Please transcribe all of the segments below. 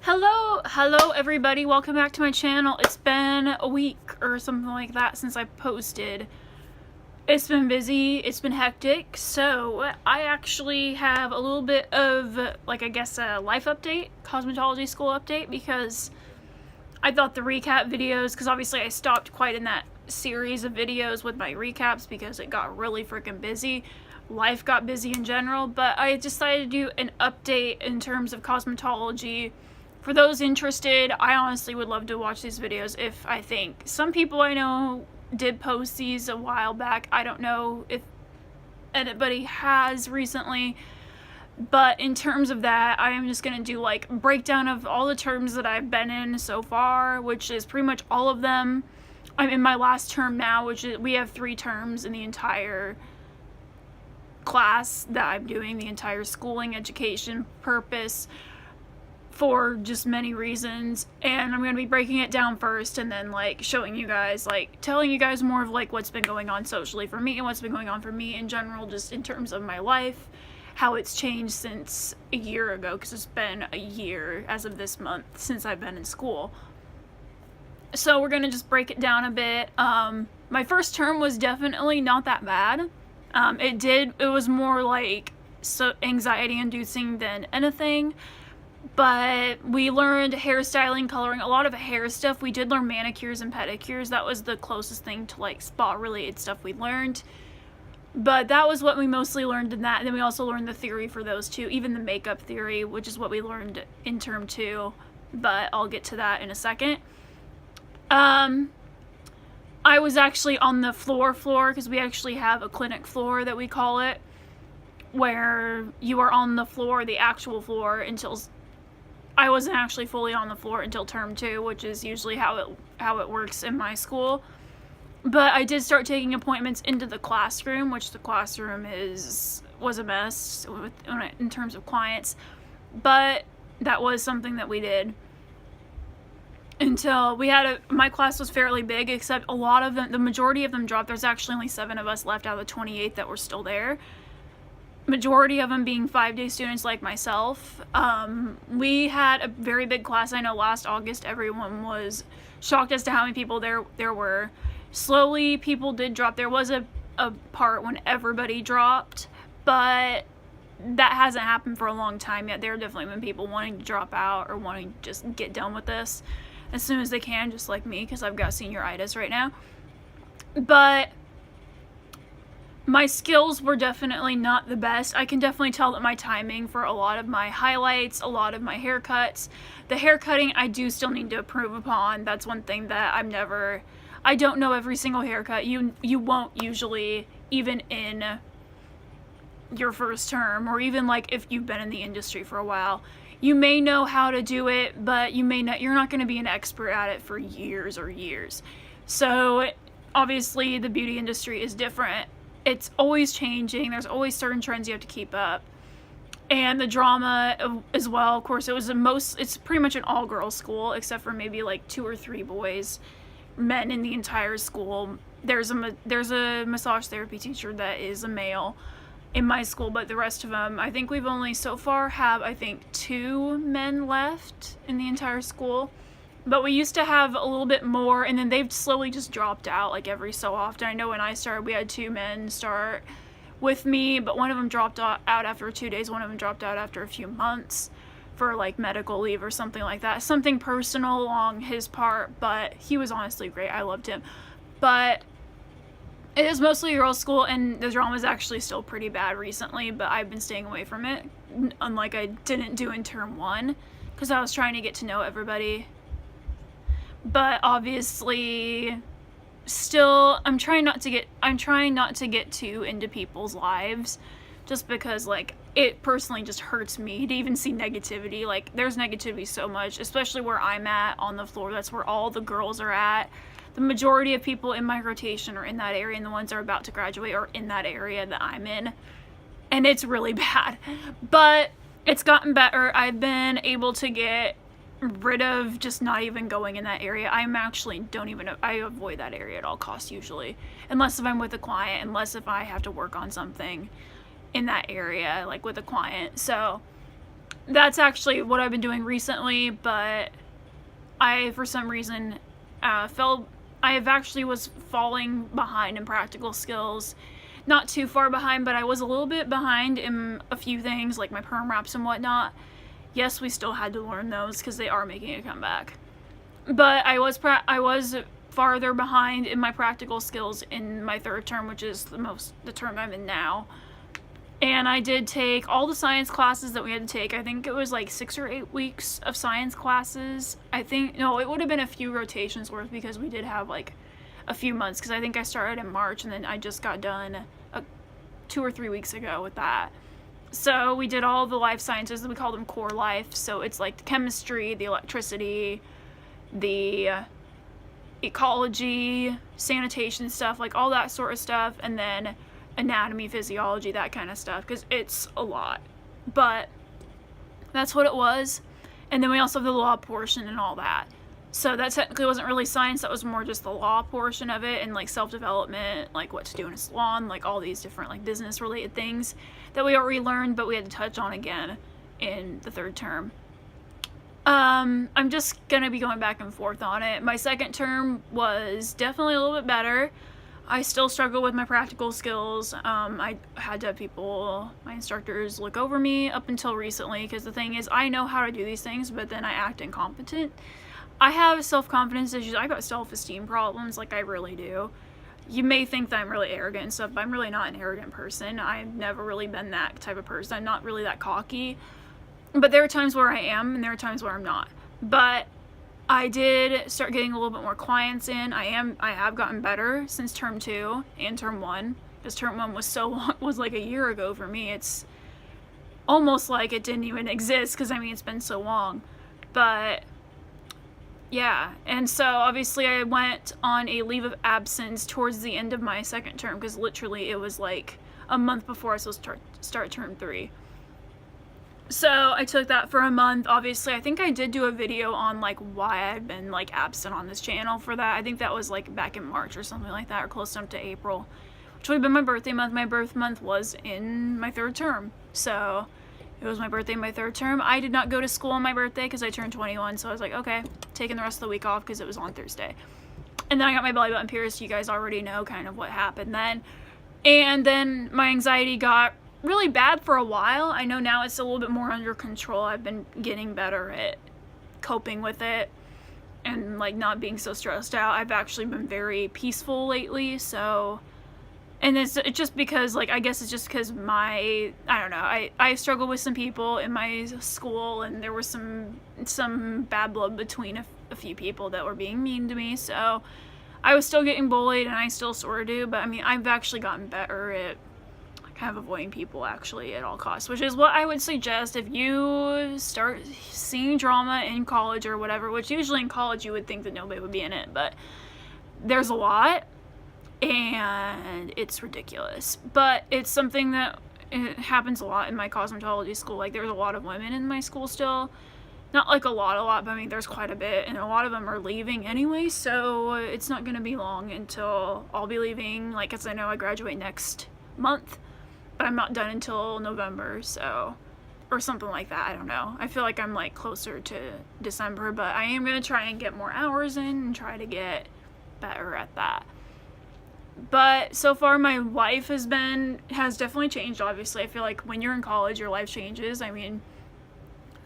Hello everybody, welcome back to my channel. It's been a week or something like that since I posted. It's been busy, it's been hectic, so I actually have a little bit of, like, I guess a life update, cosmetology school update, because I thought the recap videos, because obviously I stopped quite in that series of videos with my recaps because it got really freaking busy. Life got busy in general, but I decided to do an update in terms of cosmetology. For those interested, I honestly would love to watch these videos if I think. Some people I know did post these a while back. I don't know if anybody has recently. But in terms of that, I am just going to do like a breakdown of all the terms that I've been in so far, which is pretty much all of them. I'm in my last term now, which is, we have 3 terms in the entire class that I'm doing, the entire schooling, education, purpose, for just many reasons. And I'm going to be breaking it down first and then like showing you guys, like telling you guys more of like what's been going on socially for me and what's been going on for me in general, just in terms of my life, how it's changed since a year ago, because it's been a year as of this month since I've been in school. So we're going to just break it down a bit. My first term was definitely not that bad. It was more like anxiety inducing than anything. But we learned hairstyling, coloring, a lot of hair stuff. We did learn manicures and pedicures. That was the closest thing to like spa related stuff we learned. But that was what we mostly learned in that. And then we also learned the theory for those two, even the makeup theory, which is what we learned in term 2. But I'll get to that in a second. I was actually on the floor because we actually have a clinic floor that we call it, where you are on the floor, the actual floor, until I wasn't actually fully on the floor until term 2, which is usually how it works in my school. But I did start taking appointments into the classroom, which the classroom was a mess in terms of clients. But that was something that we did until we had my class was fairly big, except a lot of them, the majority of them dropped. There's actually only 7 of us left out of the 28 that were still there. Majority of them being 5-day students like myself. We had a very big class. I know last August everyone was shocked as to how many people there were. Slowly people did drop. There was a part when everybody dropped, but that hasn't happened for a long time yet. There have definitely been people wanting to drop out or wanting to just get done with this as soon as they can, just like me, because I've got senioritis right now. But my skills were definitely not the best. I can definitely tell that my timing for a lot of my highlights, a lot of my haircuts, the haircutting I do still need to improve upon. That's one thing that I don't know every single haircut. You won't usually, even in your first term, or even like if you've been in the industry for a while. You may know how to do it, but you're not going to be an expert at it for years or years. So obviously the beauty industry is different. It's always changing. There's always certain trends you have to keep up. And the drama as well. Of course, it's pretty much an all-girls school, except for maybe like 2 or 3 boys, men in the entire school. There's a massage therapy teacher that is a male in my school, but the rest of them, I think we've only so far have, I think, 2 men left in the entire school. But we used to have a little bit more, and then they've slowly just dropped out like every so often. I know when I started, we had 2 men start with me, but one of them dropped out after 2 days. One of them dropped out after a few months for like medical leave or something like that. Something personal on his part, but he was honestly great. I loved him. But it is mostly a girls' school, and the drama is actually still pretty bad recently, but I've been staying away from it, unlike I didn't do in term 1, because I was trying to get to know everybody. But obviously, still, I'm trying not to get too into people's lives, just because, like, it personally just hurts me to even see negativity. Like, there's negativity so much, especially where I'm at on the floor. That's where all the girls are at. The majority of people in my rotation are in that area, and the ones that are about to graduate are in that area that I'm in. And it's really bad. But it's gotten better. I've been able to get rid of just not even going in that area. I avoid that area at all costs usually. Unless if I'm with a client, unless if I have to work on something in that area, like with a client. So that's actually what I've been doing recently, but I, for some reason, I have actually was falling behind in practical skills. Not too far behind, but I was a little bit behind in a few things, like my perm wraps and whatnot. Yes, we still had to learn those because they are making a comeback. But I was farther behind in my practical skills in my third term, which is the term I'm in now. And I did take all the science classes that we had to take. I think it was like 6 or 8 weeks of science classes. No, it would have been a few rotations worth because we did have like a few months, because I think I started in March and then I just got done 2 or 3 weeks ago with that. So we did all the life sciences, we call them core life. So it's like the chemistry, the electricity, the ecology, sanitation stuff, like all that sort of stuff, and then anatomy, physiology, that kind of stuff, because it's a lot. But that's what it was. And then we also have the law portion and all that. So that technically wasn't really science, that was more just the law portion of it, and like self-development, like what to do in a salon, like all these different like business related things that we already learned, but we had to touch on again in the third term. I'm just gonna be going back and forth on it. My second term was definitely a little bit better. I still struggle with my practical skills. I had to have my instructors look over me up until recently, because the thing is, I know how to do these things, but then I act incompetent. I have self-confidence issues. I got self-esteem problems, like I really do. You may think that I'm really arrogant and stuff, but I'm really not an arrogant person. I've never really been that type of person. I'm not really that cocky. But there are times where I am, and there are times where I'm not. But I did start getting a little bit more clients in. I have gotten better since term 2 and term 1. Because term 1 was so long, was like a year ago for me. It's almost like it didn't even exist, because I mean, it's been so long. But yeah, and so obviously I went on a leave of absence towards the end of my second term, because literally it was like a month before I was supposed to start term 3. So I took that for a month. Obviously, I think I did do a video on like why I've been like absent on this channel for that. I think that was like back in March or something like that, or close enough to April, which would have been my birthday month. My birth month was in my third term, so it was my birthday in my third term. I did not go to school on my birthday because I turned 21, so I was like, okay, taking the rest of the week off because it was on Thursday. And then I got my belly button pierced. You guys already know kind of what happened then. And then my anxiety got really bad for a while. I know now it's a little bit more under control. I've been getting better at coping with it and like not being so stressed out. I've actually been very peaceful lately, so, and it's just because, like, I guess it's just because I don't know, I struggled with some people in my school, and there was some bad blood between a few people that were being mean to me, so I was still getting bullied, and I still sort of do, but I mean, I've actually gotten better at kind of avoiding people actually at all costs, which is what I would suggest if you start seeing drama in college or whatever, which usually in college you would think that nobody would be in it, but there's a lot, and it's ridiculous. But it's something that it happens a lot in my cosmetology school. Like, there's a lot of women in my school still. Not like a lot, but I mean, there's quite a bit, and a lot of them are leaving anyway, so it's not going to be long until I'll be leaving, like, as I know I graduate next month. But I'm not done until November, so, or something like that, I don't know. I feel like I'm like closer to December, but I am going to try and get more hours in and try to get better at that. But so far my life has definitely changed, obviously. I feel like when you're in college, your life changes. I mean,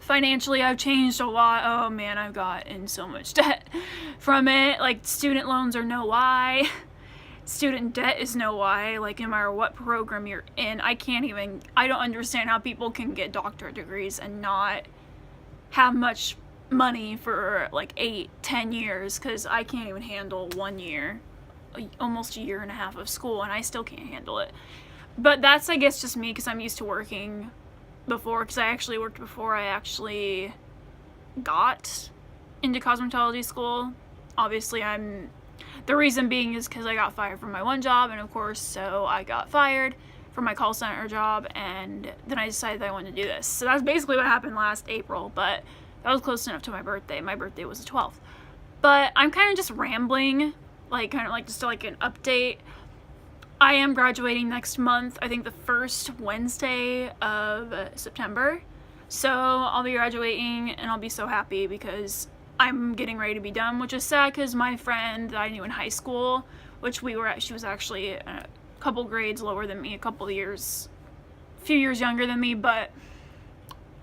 financially I've changed a lot. Oh man, I've got in so much debt from it. Like, student loans are no lie. Student debt is no lie. Like, no matter what program you're in, I don't understand how people can get doctorate degrees and not have much money for like 8-10 years, because I can't even handle 1 year, almost a year and a half of school, and I still can't handle it. But that's, I guess, just me, because I'm used to working before, because I actually worked before I actually got into cosmetology school. Obviously, the reason being is because I got fired from my one job, and of course, so I got fired from my call center job, and then I decided that I wanted to do this. So that's basically what happened last April, but that was close enough to my birthday. My birthday was the 12th. But I'm kind of just rambling, like, kind of like just like an update. I am graduating next month, I think the first Wednesday of September. So I'll be graduating and I'll be so happy because I'm getting ready to be done, which is sad because my friend that I knew in high school, which she was actually a couple grades lower than me, a few years younger than me, but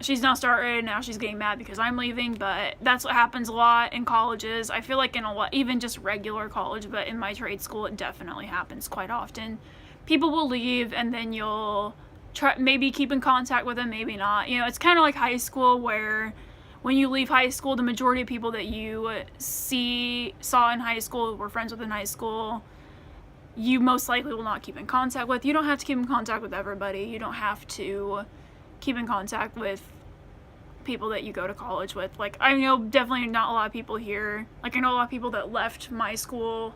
she's now started, now she's getting mad because I'm leaving. But that's what happens a lot in colleges. I feel like in a lot, even just regular college, but in my trade school it definitely happens quite often. People will leave and then you'll try maybe keep in contact with them, maybe not. You know, it's kind of like high school, where when you leave high school, the majority of people that you saw in high school, were friends with in high school, you most likely will not keep in contact with. You don't have to keep in contact with everybody. You don't have to keep in contact with people that you go to college with. Like, I know definitely not a lot of people here. Like, I know a lot of people that left my school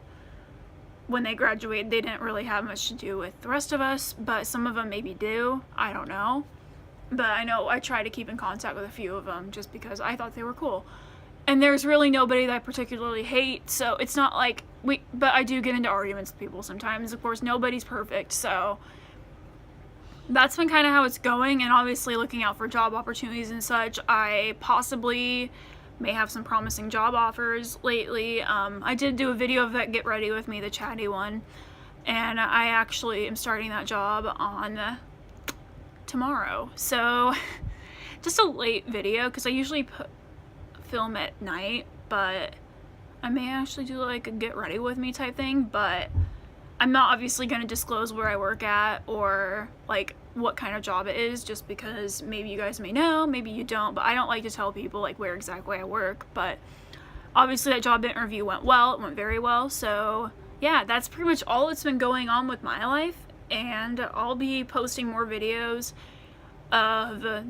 when they graduated. They didn't really have much to do with the rest of us, but some of them maybe do. I don't know. But I know I try to keep in contact with a few of them just because I thought they were cool. And there's really nobody that I particularly hate, so it's not like but I do get into arguments with people sometimes. Of course, nobody's perfect, so that's been kind of how it's going. And obviously looking out for job opportunities and such. I possibly may have some promising job offers lately. I did do a video of that Get Ready With Me, the chatty one, and I actually am starting that job on tomorrow. So just a late video because I usually film at night, but I may actually do like a Get Ready With Me type thing, but I'm not obviously going to disclose where I work at or like what kind of job it is, just because maybe you guys may know, maybe you don't, but I don't like to tell people like where exactly I work. But obviously that job interview went well, it went very well. So yeah, that's pretty much all that's been going on with my life, and I'll be posting more videos of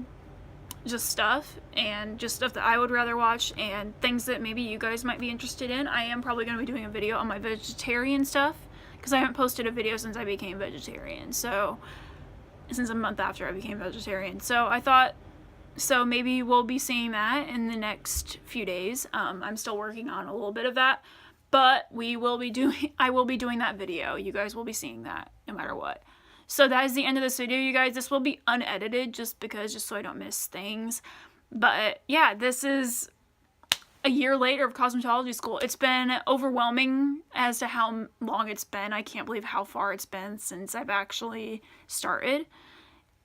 just stuff that I would rather watch and things that maybe you guys might be interested in. I am probably going to be doing a video on my vegetarian stuff because I haven't posted a video since I became vegetarian. So since a month after I became vegetarian. So I thought, so maybe we'll be seeing that in the next few days. I'm still working on a little bit of that, but I will be doing that video. You guys will be seeing that no matter what. So that is the end of this video, you guys. This will be unedited just so I don't miss things. But yeah, this is a year later of cosmetology school. It's been overwhelming as to how long it's been. I can't believe how far it's been since I've actually started.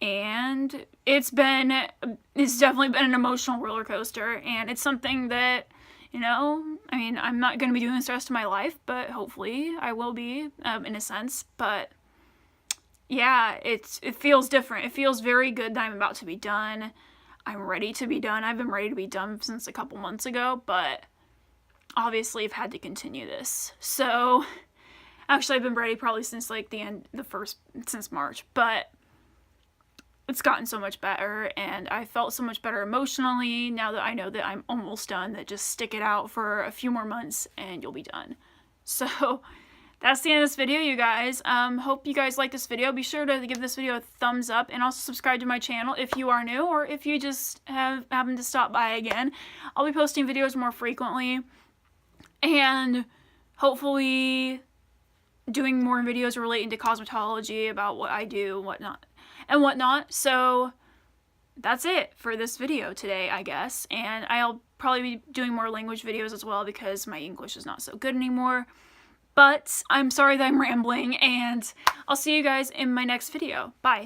And it's definitely been an emotional roller coaster, and it's something that, you know, I mean, I'm not going to be doing this the rest of my life, but hopefully I will be, in a sense. But yeah, it feels different. It feels very good that I'm about to be done. I'm ready to be done. I've been ready to be done since a couple months ago, but obviously I've had to continue this. So actually I've been ready probably since like since March, but it's gotten so much better, and I felt so much better emotionally now that I know that I'm almost done, that just stick it out for a few more months and you'll be done. So that's the end of this video, you guys. Hope you guys like this video. Be sure to give this video a thumbs up, and also subscribe to my channel if you are new, or if you just happen to stop by again. I'll be posting videos more frequently, and hopefully doing more videos relating to cosmetology, about what I do and whatnot. So that's it for this video today, I guess. And I'll probably be doing more language videos as well because my English is not so good anymore. But I'm sorry that I'm rambling, and I'll see you guys in my next video. Bye.